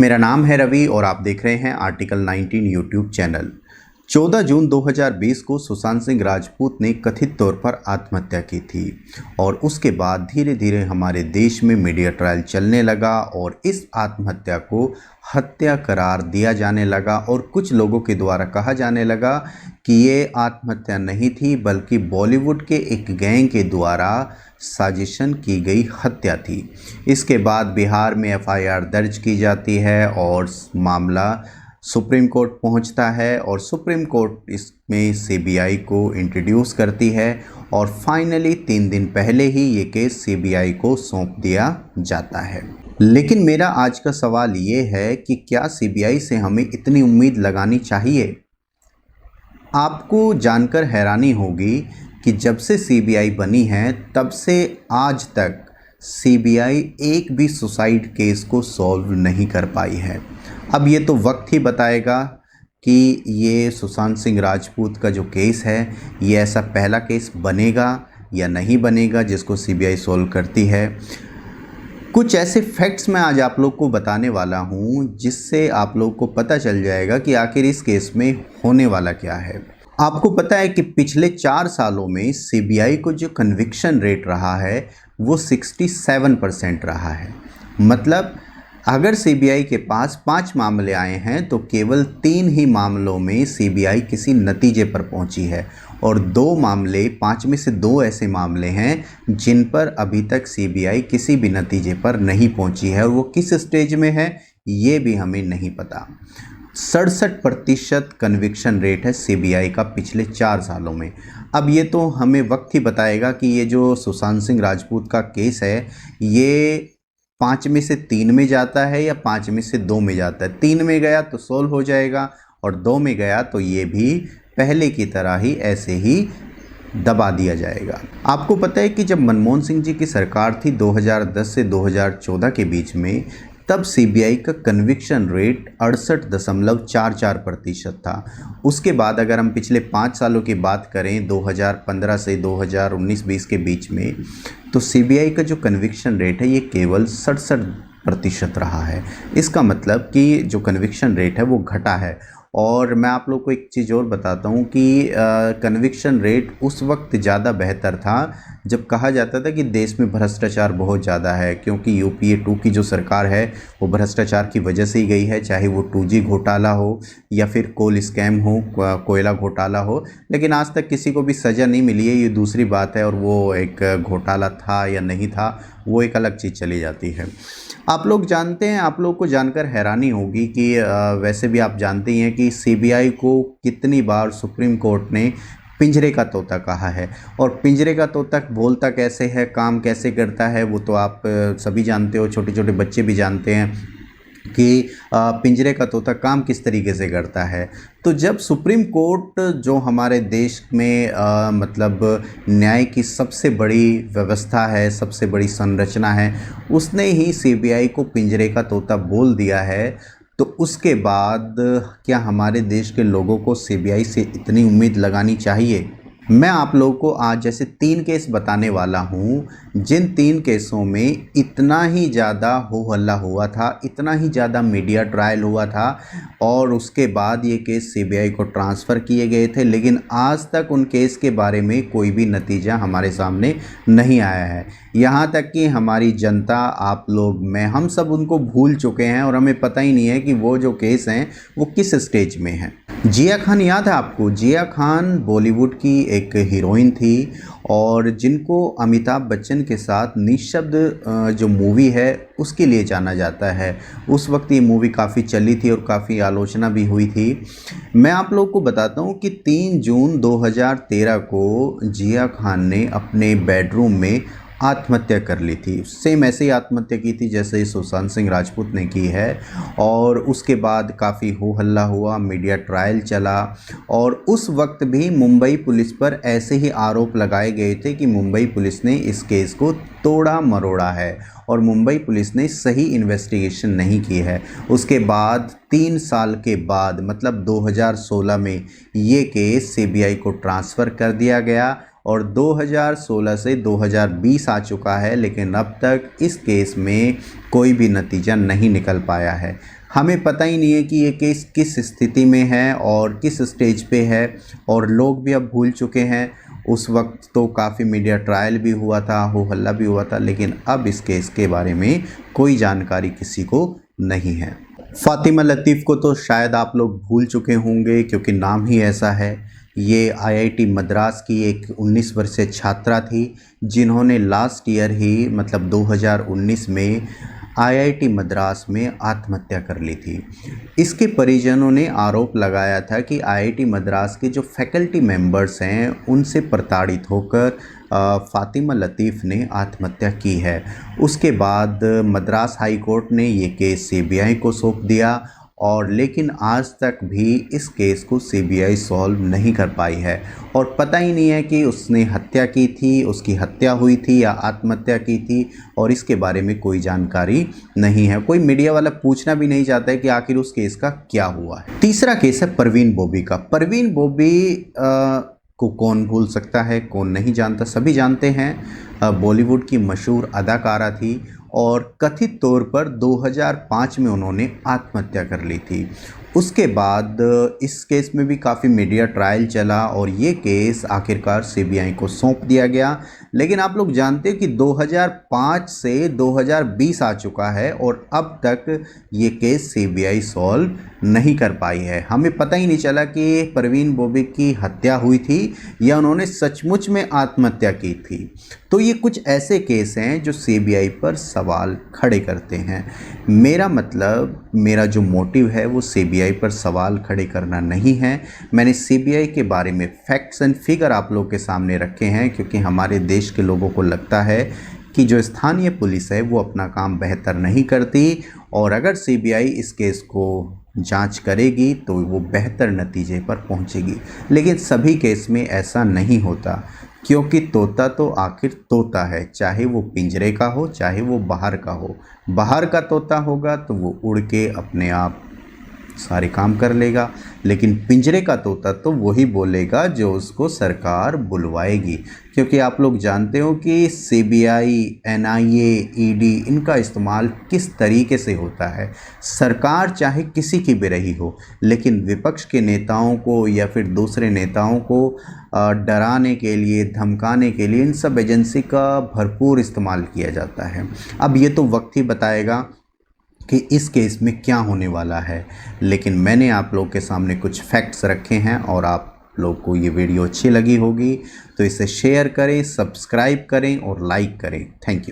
मेरा नाम है रवि और आप देख रहे हैं आर्टिकल 19 यूट्यूब चैनल। 14 जून 2020 को सुशांत सिंह राजपूत ने कथित तौर पर आत्महत्या की थी और उसके बाद धीरे धीरे हमारे देश में मीडिया ट्रायल चलने लगा और इस आत्महत्या को हत्या करार दिया जाने लगा और कुछ लोगों के द्वारा कहा जाने लगा कि ये आत्महत्या नहीं थी बल्कि बॉलीवुड के एक गैंग के द्वारा साजिशन की गई हत्या थी। इसके बाद बिहार में एफआईआर दर्ज की जाती है और मामला सुप्रीम कोर्ट पहुंचता है और सुप्रीम कोर्ट इसमें सीबीआई को इंट्रोड्यूस करती है और फाइनली 3 दिन पहले ही ये केस सीबीआई को सौंप दिया जाता है। लेकिन मेरा आज का सवाल ये है कि क्या सीबीआई से हमें इतनी उम्मीद लगानी चाहिए? आपको जानकर हैरानी होगी कि जब से सीबीआई बनी है तब से आज तक सीबीआई एक भी सुसाइड केस को सॉल्व नहीं कर पाई है। अब ये तो वक्त ही बताएगा कि ये सुशांत सिंह राजपूत का जो केस है ये ऐसा पहला केस बनेगा या नहीं बनेगा जिसको सीबीआई सॉल्व करती है। कुछ ऐसे फैक्ट्स मैं आज आप लोग को बताने वाला हूँ जिससे आप लोग को पता चल जाएगा कि आखिर इस केस में होने वाला क्या है। आपको पता है कि पिछले 4 सालों में सीबीआई को जो कन्विक्शन रेट रहा है वो 67% रहा है। मतलब अगर सीबीआई के पास 5 मामले आए हैं तो केवल 3 ही मामलों में सीबीआई किसी नतीजे पर पहुंची है और 2 मामले 5 में से 2 ऐसे मामले हैं जिन पर अभी तक सीबीआई किसी भी नतीजे पर नहीं पहुंची है और वो किस स्टेज में है ये भी हमें नहीं पता। 67% कन्विक्शन रेट है सीबीआई का पिछले 4 सालों में। अब ये तो हमें वक्त ही बताएगा कि ये जो सुशांत सिंह राजपूत का केस है ये 5 में से 3 में जाता है या 5 में से 2 में जाता है। 3 में गया तो सॉल्व हो जाएगा और 2 में गया तो ये भी पहले की तरह ही ऐसे ही दबा दिया जाएगा। आपको पता है कि जब मनमोहन सिंह जी की सरकार थी 2010 से 2014 के बीच में, तब सीबीआई का कन्विक्शन रेट 68.44% था। उसके बाद अगर हम पिछले 5 सालों की बात करें 2015 से 2019-20 के बीच में, तो सीबीआई का जो कन्विक्शन रेट है ये केवल 67% रहा है। इसका मतलब कि जो कन्विक्शन रेट है वो घटा है। और मैं आप लोग को एक चीज़ और बताता हूँ कि कन्विक्शन रेट उस वक्त ज़्यादा बेहतर था जब कहा जाता था कि देश में भ्रष्टाचार बहुत ज़्यादा है, क्योंकि यूपीए 2 की जो सरकार है वो भ्रष्टाचार की वजह से ही गई है, चाहे वो 2G घोटाला हो या फिर कोल स्कैम हो, कोयला घोटाला हो। लेकिन आज तक किसी को भी सज़ा नहीं मिली है, ये दूसरी बात है। और वो एक घोटाला था या नहीं था वो एक अलग चीज़ चली जाती है। आप लोग जानते हैं, आप लोग को जानकर हैरानी होगी कि वैसे भी आप जानते ही हैं कि सीबीआई को कितनी बार सुप्रीम कोर्ट ने पिंजरे का तोता कहा है। और पिंजरे का तोता बोलता कैसे है, काम कैसे करता है, वो तो आप सभी जानते हो, छोटे छोटे बच्चे भी जानते हैं कि पिंजरे का तोता काम किस तरीके से करता है। तो जब सुप्रीम कोर्ट जो हमारे देश में मतलब न्याय की सबसे बड़ी व्यवस्था है, सबसे बड़ी संरचना है, उसने ही सीबीआई को पिंजरे का तोता बोल दिया है, तो उसके बाद क्या हमारे देश के लोगों को सीबीआई से इतनी उम्मीद लगानी चाहिए? मैं आप लोगों को आज जैसे 3 केस बताने वाला हूँ जिन 3 केसों में इतना ही ज़्यादा हो हल्ला हुआ था, इतना ही ज़्यादा मीडिया ट्रायल हुआ था और उसके बाद ये केस सीबीआई को ट्रांसफ़र किए गए थे, लेकिन आज तक उन केस के बारे में कोई भी नतीजा हमारे सामने नहीं आया है। यहाँ तक कि हमारी जनता, आप लोग, मैं, हम सब उनको भूल चुके हैं और हमें पता ही नहीं है कि वो जो केस हैं वो किस स्टेज में हैं। जिया खान याद है आपको? जिया खान बॉलीवुड की एक हीरोइन थी और जिनको अमिताभ बच्चन के साथ निःशब्द जो मूवी है उसके लिए जाना जाता है। उस वक्त ये मूवी काफ़ी चली थी और काफ़ी आलोचना भी हुई थी। मैं आप लोग को बताता हूँ कि 3 जून 2013 को जिया खान ने अपने बेडरूम में आत्महत्या कर ली थी। सेम ऐसे ही आत्महत्या की थी जैसे सुशांत सिंह राजपूत ने की है। और उसके बाद काफ़ी हो हल्ला हुआ, मीडिया ट्रायल चला और उस वक्त भी मुंबई पुलिस पर ऐसे ही आरोप लगाए गए थे कि मुंबई पुलिस ने इस केस को तोड़ा मरोड़ा है और मुंबई पुलिस ने सही इन्वेस्टिगेशन नहीं की है। उसके बाद 3 साल के बाद मतलब 2016 में ये केस सीबीआई को ट्रांसफ़र कर दिया गया और 2016 से 2020 आ चुका है, लेकिन अब तक इस केस में कोई भी नतीजा नहीं निकल पाया है। हमें पता ही नहीं है कि ये केस किस स्थिति में है और किस स्टेज पे है, और लोग भी अब भूल चुके हैं। उस वक्त तो काफ़ी मीडिया ट्रायल भी हुआ था, हो हल्ला भी हुआ था, लेकिन अब इस केस के बारे में कोई जानकारी किसी को नहीं है। फ़ातिमा लतीफ़ को तो शायद आप लोग भूल चुके होंगे, क्योंकि नाम ही ऐसा है। ये आईआईटी मद्रास की एक 19 वर्षीय छात्रा थी, जिन्होंने लास्ट ईयर ही मतलब 2019 में आईआईटी मद्रास में आत्महत्या कर ली थी। इसके परिजनों ने आरोप लगाया था कि आईआईटी मद्रास के जो फैकल्टी मेंबर्स हैं, उनसे प्रताड़ित होकर फ़ातिमा लतीफ़ ने आत्महत्या की है। उसके बाद मद्रास हाई कोर्ट ने ये केस सीबीआई को सौंप दिया, और लेकिन आज तक भी इस केस को सीबीआई सॉल्व नहीं कर पाई है, और पता ही नहीं है कि उसने हत्या की थी, उसकी हत्या हुई थी या आत्महत्या की थी, और इसके बारे में कोई जानकारी नहीं है। कोई मीडिया वाला पूछना भी नहीं चाहता है कि आखिर उस केस का क्या हुआ है। तीसरा केस है परवीन बॉबी का। परवीन बॉबी को कौन भूल सकता है, कौन नहीं जानता, सभी जानते हैं। बॉलीवुड की मशहूर अदाकारा थी, और कथित तौर पर 2005 में उन्होंने आत्महत्या कर ली थी। उसके बाद इस केस में भी काफ़ी मीडिया ट्रायल चला, और ये केस आखिरकार सीबीआई को सौंप दिया गया। लेकिन आप लोग जानते हैं कि 2005 से 2020 आ चुका है, और अब तक ये केस सीबीआई सॉल्व नहीं कर पाई है। हमें पता ही नहीं चला कि परवीन बॉबी की हत्या हुई थी या उन्होंने सचमुच में आत्महत्या की थी। तो ये कुछ ऐसे केस हैं जो सीबीआई पर सवाल खड़े करते हैं। मेरा मतलब, मेरा जो मोटिव है वो सीबीआई पर सवाल खड़े करना नहीं है। मैंने सीबीआई के बारे में फैक्ट्स एंड फिगर आप लोगों के सामने रखे हैं, क्योंकि हमारे देश के लोगों को लगता है कि जो स्थानीय पुलिस है वो अपना काम बेहतर नहीं करती, और अगर सीबीआई इस केस को जांच करेगी तो वो बेहतर नतीजे पर पहुंचेगी। लेकिन सभी केस में ऐसा नहीं होता, क्योंकि तोता तो आखिर तोता है, चाहे वो पिंजरे का हो चाहे वो बाहर का हो। बाहर का तोता होगा तो वो उड़ के अपने आप सारे काम कर लेगा, लेकिन पिंजरे का तोता तो वही बोलेगा जो उसको सरकार बुलवाएगी। क्योंकि आप लोग जानते हो कि सीबीआई, एनआईए, ईडी, इनका इस्तेमाल किस तरीके से होता है। सरकार चाहे किसी की भी रही हो, लेकिन विपक्ष के नेताओं को या फिर दूसरे नेताओं को डराने के लिए, धमकाने के लिए इन सब एजेंसी का भरपूर इस्तेमाल किया जाता है। अब ये तो वक्त ही बताएगा कि इस केस में क्या होने वाला है, लेकिन मैंने आप लोग के सामने कुछ फैक्ट्स रखे हैं, और आप लोग को ये वीडियो अच्छी लगी होगी तो इसे शेयर करें, सब्सक्राइब करें और लाइक करें। Thank you.